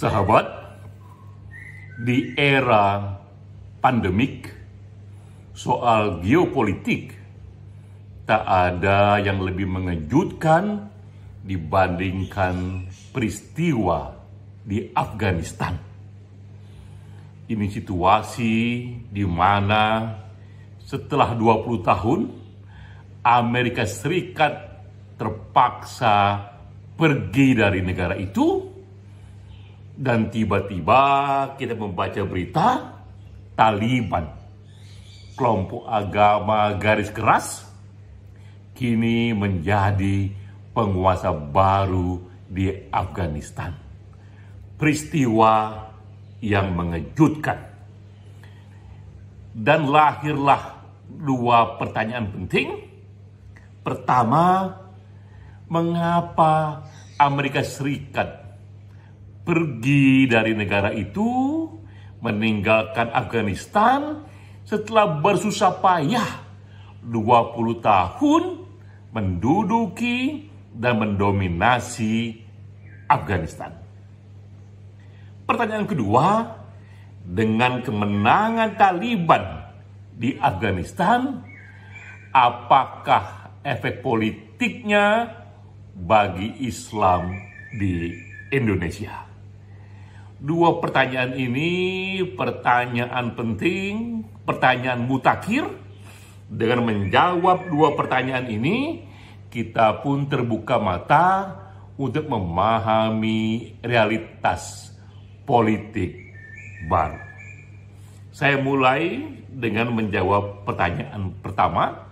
Sahabat, di era pandemik, soal geopolitik tak ada yang lebih mengejutkan dibandingkan peristiwa di Afghanistan. Ini situasi di mana setelah 20 tahun Amerika Serikat terpaksa pergi dari negara itu. Dan tiba-tiba kita membaca berita Taliban, kelompok agama garis keras, kini menjadi penguasa baru di Afghanistan. Peristiwa yang mengejutkan. Dan lahirlah dua pertanyaan penting. Pertama, mengapa Amerika Serikat pergi dari negara itu, meninggalkan Afghanistan setelah bersusah payah 20 tahun menduduki dan mendominasi Afghanistan. Pertanyaan kedua, dengan kemenangan Taliban di Afghanistan, apakah efek politiknya bagi Islam di Indonesia? Dua pertanyaan ini pertanyaan penting, pertanyaan mutakhir. Dengan menjawab dua pertanyaan ini, kita pun terbuka mata untuk memahami realitas politik baru. Saya mulai dengan menjawab pertanyaan pertama.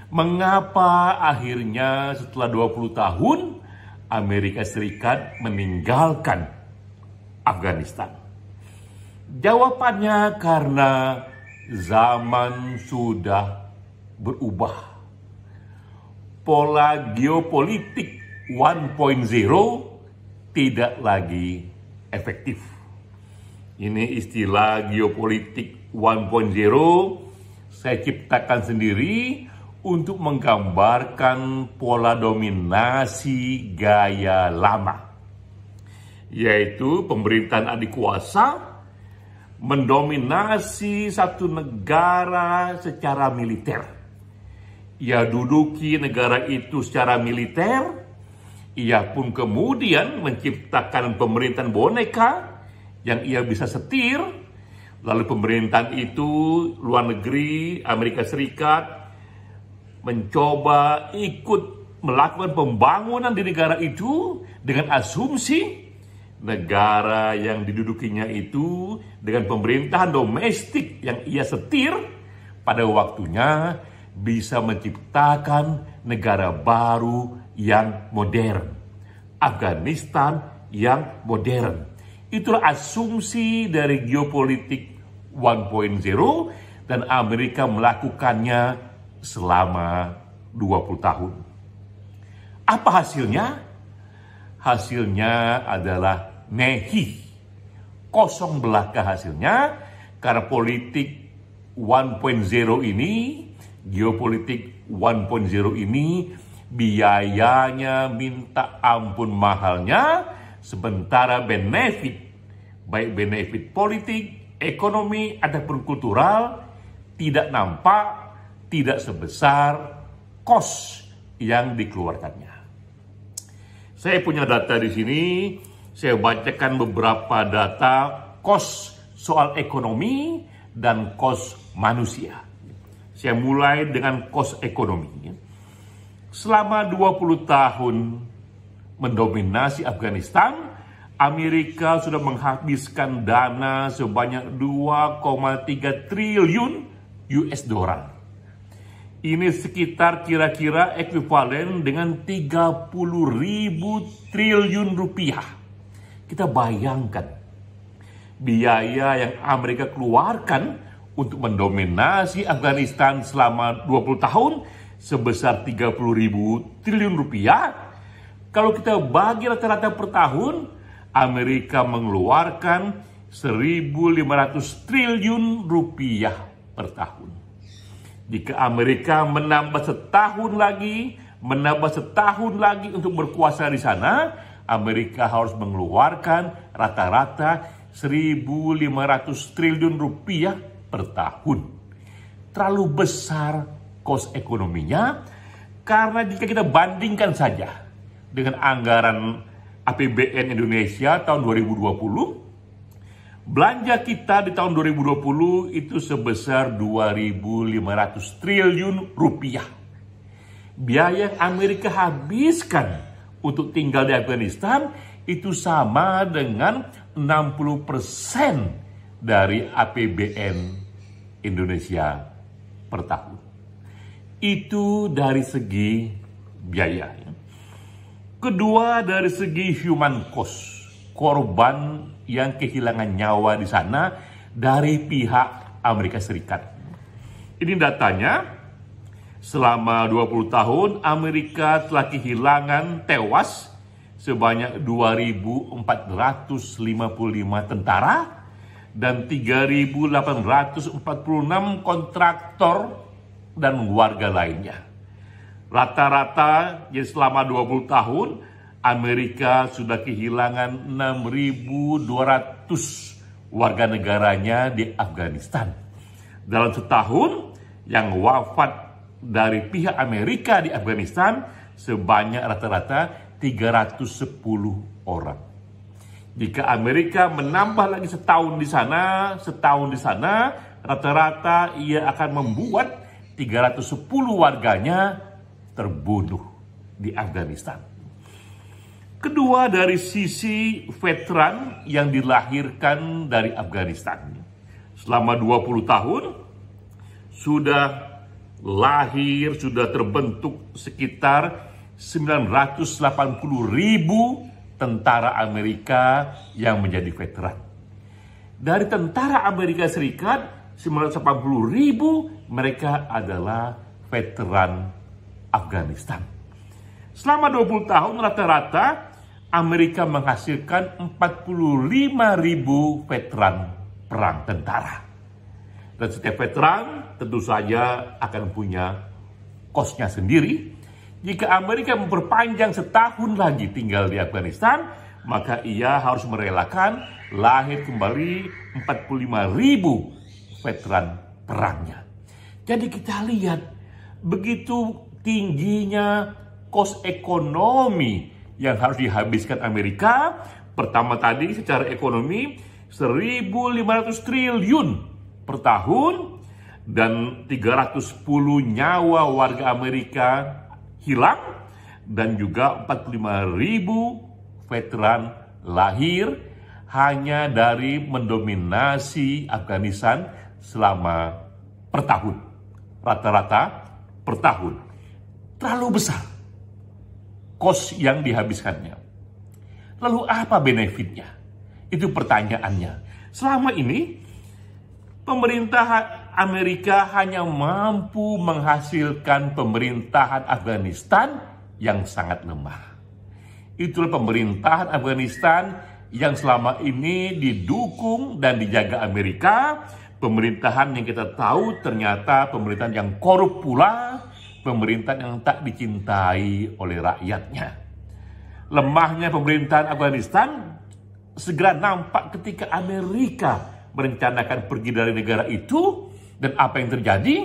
Mengapa akhirnya setelah 20 tahun Amerika Serikat meninggalkan Afghanistan? Jawabannya karena zaman sudah berubah. Pola geopolitik 1.0 tidak lagi efektif. Ini istilah geopolitik 1.0 saya ciptakan sendiri untuk menggambarkan pola dominasi gaya lama, yaitu pemerintahan adik kuasa mendominasi satu negara secara militer. Ia duduki negara itu secara militer. Ia pun kemudian menciptakan pemerintahan boneka yang ia bisa setir. Lalu pemerintahan itu, luar negeri, Amerika Serikat, mencoba ikut melakukan pembangunan di negara itu dengan asumsi negara yang didudukinya itu dengan pemerintahan domestik yang ia setir pada waktunya bisa menciptakan negara baru yang modern, Afghanistan yang modern. Itulah asumsi dari geopolitik 1.0 dan Amerika melakukannya selama 20 tahun. Apa hasilnya? Hasilnya adalah nehi, kosong belaka hasilnya, karena politik 1.0 ini, geopolitik 1.0 ini, biayanya minta ampun mahalnya, sementara benefit, baik benefit politik, ekonomi, ataupun kultural, tidak nampak, tidak sebesar kos yang dikeluarkannya. Saya punya data di sini, saya bacakan beberapa data kos soal ekonomi dan kos manusia. Saya mulai dengan kos ekonomi. Selama 20 tahun mendominasi Afghanistan, Amerika sudah menghabiskan dana sebanyak 2,3 triliun US dollar. Ini sekitar kira-kira ekuivalen dengan 30.000 triliun rupiah. Kita bayangkan biaya yang Amerika keluarkan untuk mendominasi Afghanistan selama 20 tahun sebesar 30.000 triliun rupiah. Kalau kita bagi rata-rata per tahun, Amerika mengeluarkan 1.500 triliun rupiah per tahun. Jika Amerika menambah setahun lagi untuk berkuasa di sana, Amerika harus mengeluarkan rata-rata 1.500 triliun rupiah per tahun. Terlalu besar kos ekonominya, karena jika kita bandingkan saja dengan anggaran APBN Indonesia tahun 2020, belanja kita di tahun 2020 itu sebesar 2.500 triliun rupiah. Biaya yang Amerika habiskan untuk tinggal di Afghanistan itu sama dengan 60% dari APBN Indonesia per tahun. Itu dari segi biaya. Kedua, dari segi human cost, korban yang kehilangan nyawa di sana dari pihak Amerika Serikat. Ini datanya. Selama 20 tahun, Amerika telah kehilangan tewas sebanyak 2.455 tentara dan 3.846 kontraktor dan warga lainnya. Rata-rata jadi selama 20 tahun, Amerika sudah kehilangan 6.200 warga negaranya di Afghanistan. Dalam setahun, yang wafat dari pihak Amerika di Afghanistan sebanyak rata-rata 310 orang. Jika Amerika menambah lagi setahun di sana, rata-rata ia akan membuat 310 warganya terbunuh di Afghanistan. Kedua, dari sisi veteran yang dilahirkan dari Afghanistan. Selama 20 tahun sudah terbentuk sekitar 980.000 tentara Amerika yang menjadi veteran. Dari tentara Amerika Serikat, 980.000 mereka adalah veteran Afghanistan. Selama 20 tahun rata-rata Amerika menghasilkan 45.000 veteran perang tentara. Dan setiap veteran tentu saja akan punya kosnya sendiri. Jika Amerika memperpanjang setahun lagi tinggal di Afghanistan, maka ia harus merelakan lahir kembali 45.000 veteran perangnya. Jadi kita lihat begitu tingginya kos ekonomi yang harus dihabiskan Amerika. Pertama tadi secara ekonomi 1.500 triliun per tahun dan 310 nyawa warga Amerika hilang dan juga 45.000 veteran lahir hanya dari mendominasi Afghanistan selama per tahun. Rata-rata per tahun. Terlalu besar kos yang dihabiskannya. Lalu apa benefitnya? Itu pertanyaannya. Selama ini pemerintah Amerika hanya mampu menghasilkan pemerintahan Afghanistan yang sangat lemah. Itulah pemerintahan Afghanistan yang selama ini didukung dan dijaga Amerika. Pemerintahan yang kita tahu ternyata pemerintahan yang korup pula, pemerintahan yang tak dicintai oleh rakyatnya. Lemahnya pemerintahan Afghanistan segera nampak ketika Amerika merencanakan pergi dari negara itu, dan apa yang terjadi?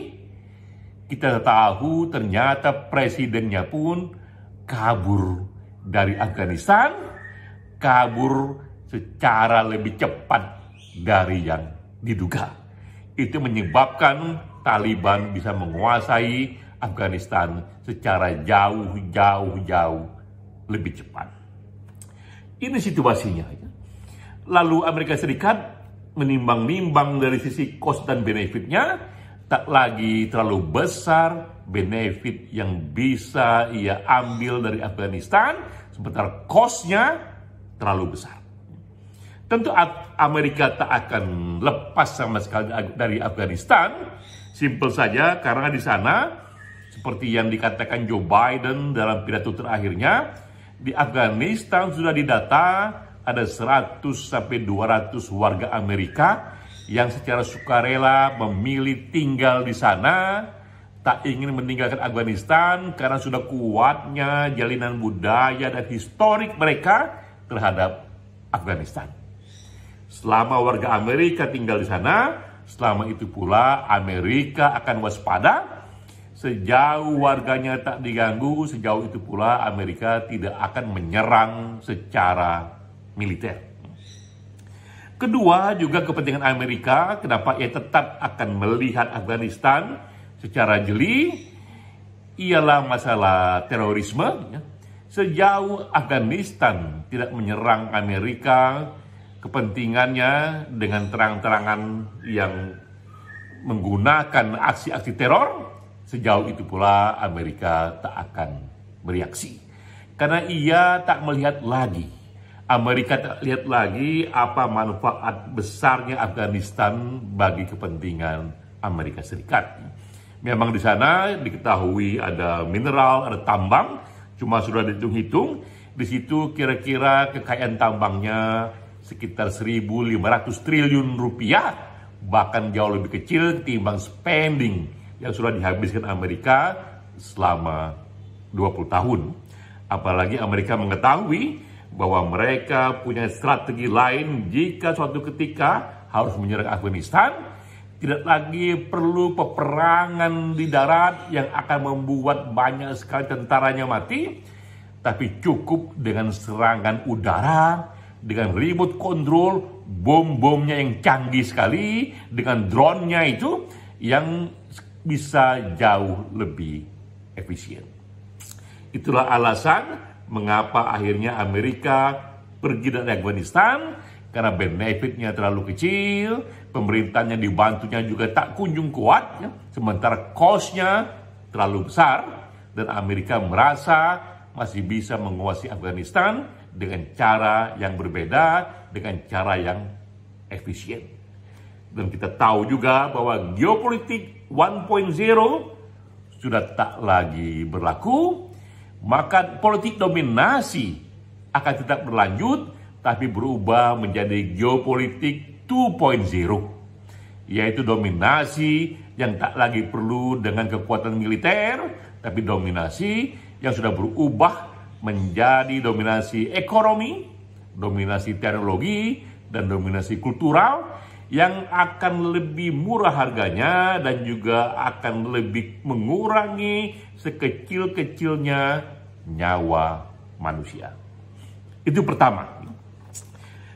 Kita tahu ternyata presidennya pun kabur dari Afghanistan, kabur secara lebih cepat dari yang diduga. Itu menyebabkan Taliban bisa menguasai Afghanistan secara jauh lebih cepat. Ini situasinya. Lalu Amerika Serikat menimbang-nimbang dari sisi cost dan benefitnya, tak lagi terlalu besar benefit yang bisa ia ambil dari Afghanistan, sementara cost-nya terlalu besar. Tentu Amerika tak akan lepas sama sekali dari Afghanistan, simpel saja karena di sana, seperti yang dikatakan Joe Biden dalam pidato terakhirnya, di Afghanistan sudah didata ada 100-200 warga Amerika yang secara sukarela memilih tinggal di sana tak ingin meninggalkan Afghanistan karena sudah kuatnya jalinan budaya dan historik mereka terhadap Afghanistan. Selama warga Amerika tinggal di sana, selama itu pula Amerika akan waspada. Sejauh warganya tak diganggu, sejauh itu pula Amerika tidak akan menyerang secara militer. Kedua, juga kepentingan Amerika, kenapa ia tetap akan melihat Afghanistan secara jeli, ialah masalah terorisme. Sejauh Afghanistan tidak menyerang Amerika, kepentingannya dengan terang-terangan yang menggunakan aksi-aksi teror, sejauh itu pula Amerika tak akan bereaksi. Karena ia tak melihat lagi, Amerika tak lihat lagi apa manfaat besarnya Afghanistan bagi kepentingan Amerika Serikat. Memang di sana diketahui ada mineral, ada tambang, cuma sudah dihitung-hitung, di situ kira-kira kekayaan tambangnya sekitar 1.500 triliun rupiah, bahkan jauh lebih kecil ketimbang spending yang sudah dihabiskan Amerika selama 20 tahun. Apalagi Amerika mengetahui bahwa mereka punya strategi lain jika suatu ketika harus menyerang Afghanistan. Tidak lagi perlu peperangan di darat yang akan membuat banyak sekali tentaranya mati, tapi cukup dengan serangan udara, dengan remote control, bom-bomnya yang canggih sekali, dengan drone-nya itu yang bisa jauh lebih efisien. Itulah alasan mengapa akhirnya Amerika pergi dari Afghanistan, karena benefitnya terlalu kecil, pemerintahnya dibantunya juga tak kunjung kuat, sementara cost-nya terlalu besar, dan Amerika merasa masih bisa menguasai Afghanistan dengan cara yang berbeda, dengan cara yang efisien. Dan kita tahu juga bahwa geopolitik 1.0 sudah tak lagi berlaku, maka politik dominasi akan tetap berlanjut, tapi berubah menjadi geopolitik 2.0, yaitu dominasi yang tak lagi perlu dengan kekuatan militer, tapi dominasi yang sudah berubah menjadi dominasi ekonomi, dominasi teknologi, dan dominasi kultural yang akan lebih murah harganya dan juga akan lebih mengurangi sekecil-kecilnya nyawa manusia. Itu pertama.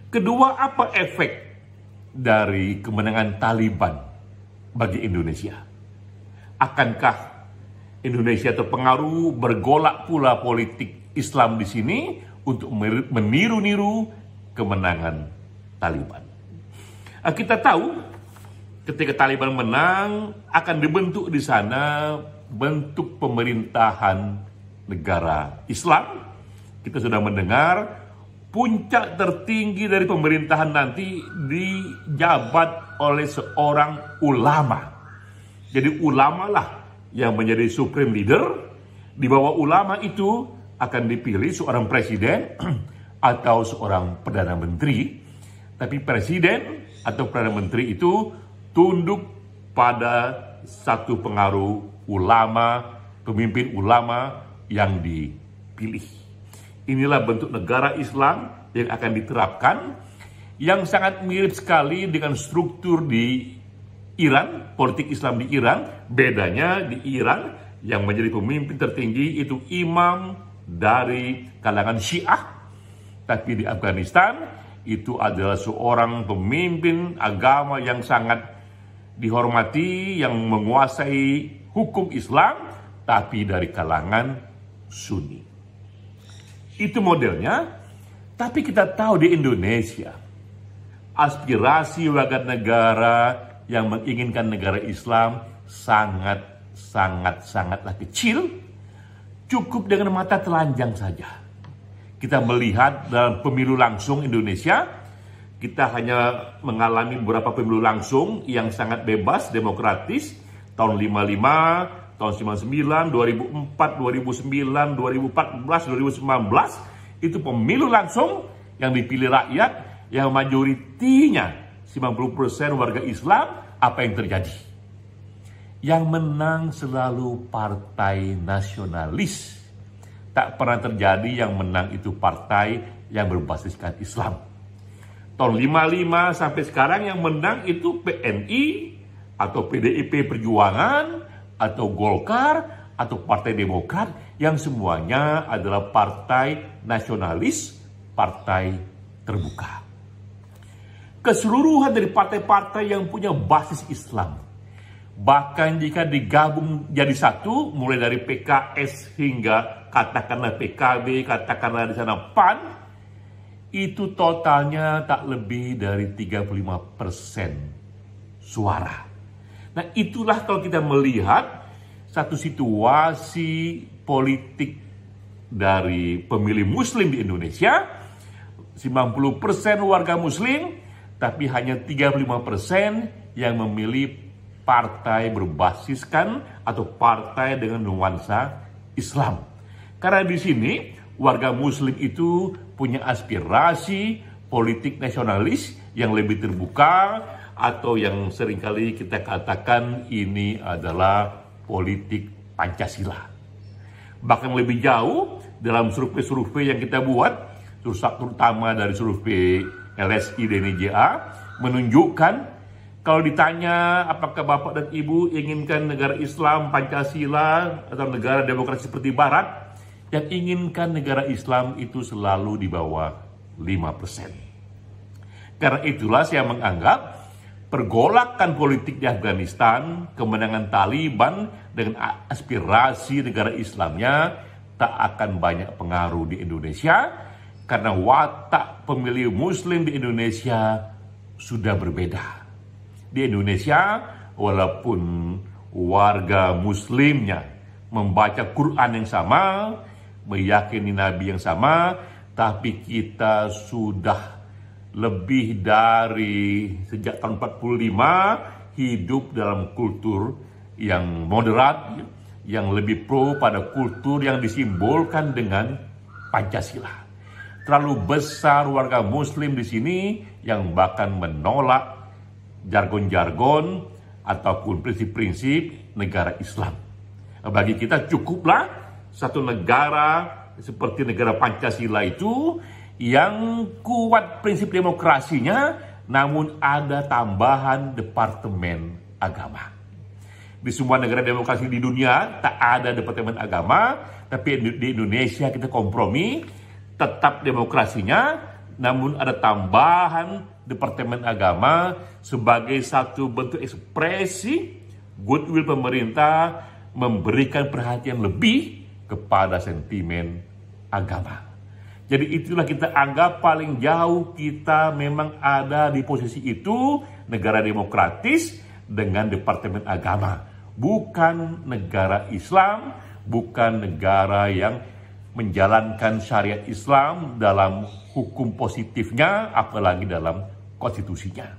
Kedua, apa efek dari kemenangan Taliban bagi Indonesia? Akankah Indonesia terpengaruh, bergolak pula politik Islam di sini untuk meniru-niru kemenangan Taliban? Kita tahu ketika Taliban menang akan dibentuk di sana bentuk pemerintahan negara Islam. Kita sudah mendengar puncak tertinggi dari pemerintahan nanti dijabat oleh seorang ulama. Jadi ulama lah yang menjadi supreme leader. Di bawah ulama itu akan dipilih seorang presiden atau seorang perdana menteri. Tapi presiden atau perdana menteri itu tunduk pada satu pengaruh ulama, pemimpin ulama yang dipilih. Inilah bentuk negara Islam yang akan diterapkan, yang sangat mirip sekali dengan struktur di Iran, politik Islam di Iran. Bedanya di Iran yang menjadi pemimpin tertinggi itu imam dari kalangan Syiah, tapi di Afghanistan itu adalah seorang pemimpin agama yang sangat dihormati, yang menguasai hukum Islam, tapi dari kalangan Sunni. Itu modelnya. Tapi kita tahu di Indonesia, aspirasi warga negara yang menginginkan negara Islam sangatlah kecil. Cukup dengan mata telanjang saja kita melihat dalam pemilu langsung Indonesia. Kita hanya mengalami beberapa pemilu langsung yang sangat bebas, demokratis, tahun 55, tahun 99, 2004, 2009, 2014, 2019, itu pemilu langsung yang dipilih rakyat, yang majoritinya 90% warga Islam. Apa yang terjadi? yang menang selalu partai nasionalis. Tak pernah terjadi yang menang itu partai yang berbasiskan Islam. Tahun 55 sampai sekarang yang menang itu PNI atau PDIP Perjuangan atau Golkar atau Partai Demokrat yang semuanya adalah partai nasionalis, partai terbuka. Keseluruhan dari partai-partai yang punya basis Islam, bahkan jika digabung jadi satu, mulai dari PKS hingga katakanlah PKB, katakanlah di sana PAN, itu totalnya tak lebih dari 35% suara. Nah, itulah kalau kita melihat satu situasi politik dari pemilih Muslim di Indonesia, 90% warga Muslim, tapi hanya 35% yang memilih partai berbasiskan atau partai dengan nuansa Islam. Karena di sini warga Muslim itu punya aspirasi politik nasionalis yang lebih terbuka, atau yang seringkali kita katakan ini adalah politik Pancasila. Bahkan lebih jauh dalam survei-survei yang kita buat, terutama dari survei LSI dan IJA, menunjukkan kalau ditanya apakah Bapak dan Ibu inginkan negara Islam, Pancasila, atau negara demokrasi seperti Barat, yang inginkan negara Islam itu selalu di bawah 5%. Karena itulah saya menganggap pergolakan politik di Afghanistan, kemenangan Taliban dengan aspirasi negara Islamnya tak akan banyak pengaruh di Indonesia, karena watak pemilih Muslim di Indonesia sudah berbeda. Di Indonesia, walaupun warga Muslimnya membaca Quran yang sama, meyakini Nabi yang sama, tapi kita sudah lebih dari sejak tahun 45 hidup dalam kultur yang moderat, yang lebih pro pada kultur yang disimbolkan dengan Pancasila. Terlalu besar warga Muslim di sini yang bahkan menolak jargon-jargon ataupun prinsip-prinsip negara Islam. Bagi kita cukuplah satu negara seperti negara Pancasila itu yang kuat prinsip demokrasinya, namun ada tambahan departemen agama. Di semua negara demokrasi di dunia tak ada departemen agama, tapi di Indonesia kita kompromi, tetap demokrasinya, namun ada tambahan departemen agama sebagai satu bentuk ekspresi goodwill pemerintah memberikan perhatian lebih kepada sentimen agama. Jadi itulah kita anggap paling jauh kita memang ada di posisi itu, negara demokratis dengan departemen agama. Bukan negara Islam, bukan negara yang menjalankan syariat Islam dalam hukum positifnya, apalagi dalam konstitusinya.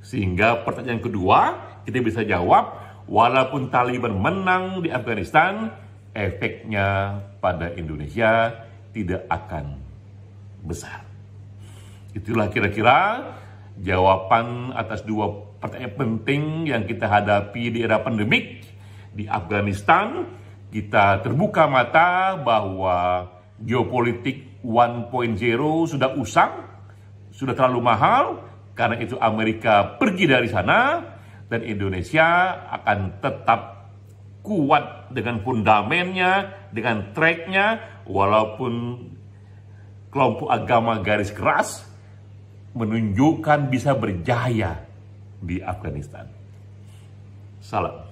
Sehingga pertanyaan kedua, kita bisa jawab, walaupun Taliban menang di Afghanistan, efeknya pada Indonesia tidak akan besar. Itulah kira-kira jawaban atas dua pertanyaan penting yang kita hadapi di era pandemik. Di Afghanistan, kita terbuka mata bahwa geopolitik 1.0 sudah usang, sudah terlalu mahal, karena itu Amerika pergi dari sana, dan Indonesia akan tetap kuat dengan fundamennya, dengan tracknya, walaupun kelompok agama garis keras menunjukkan bisa berjaya di Afghanistan. Salam.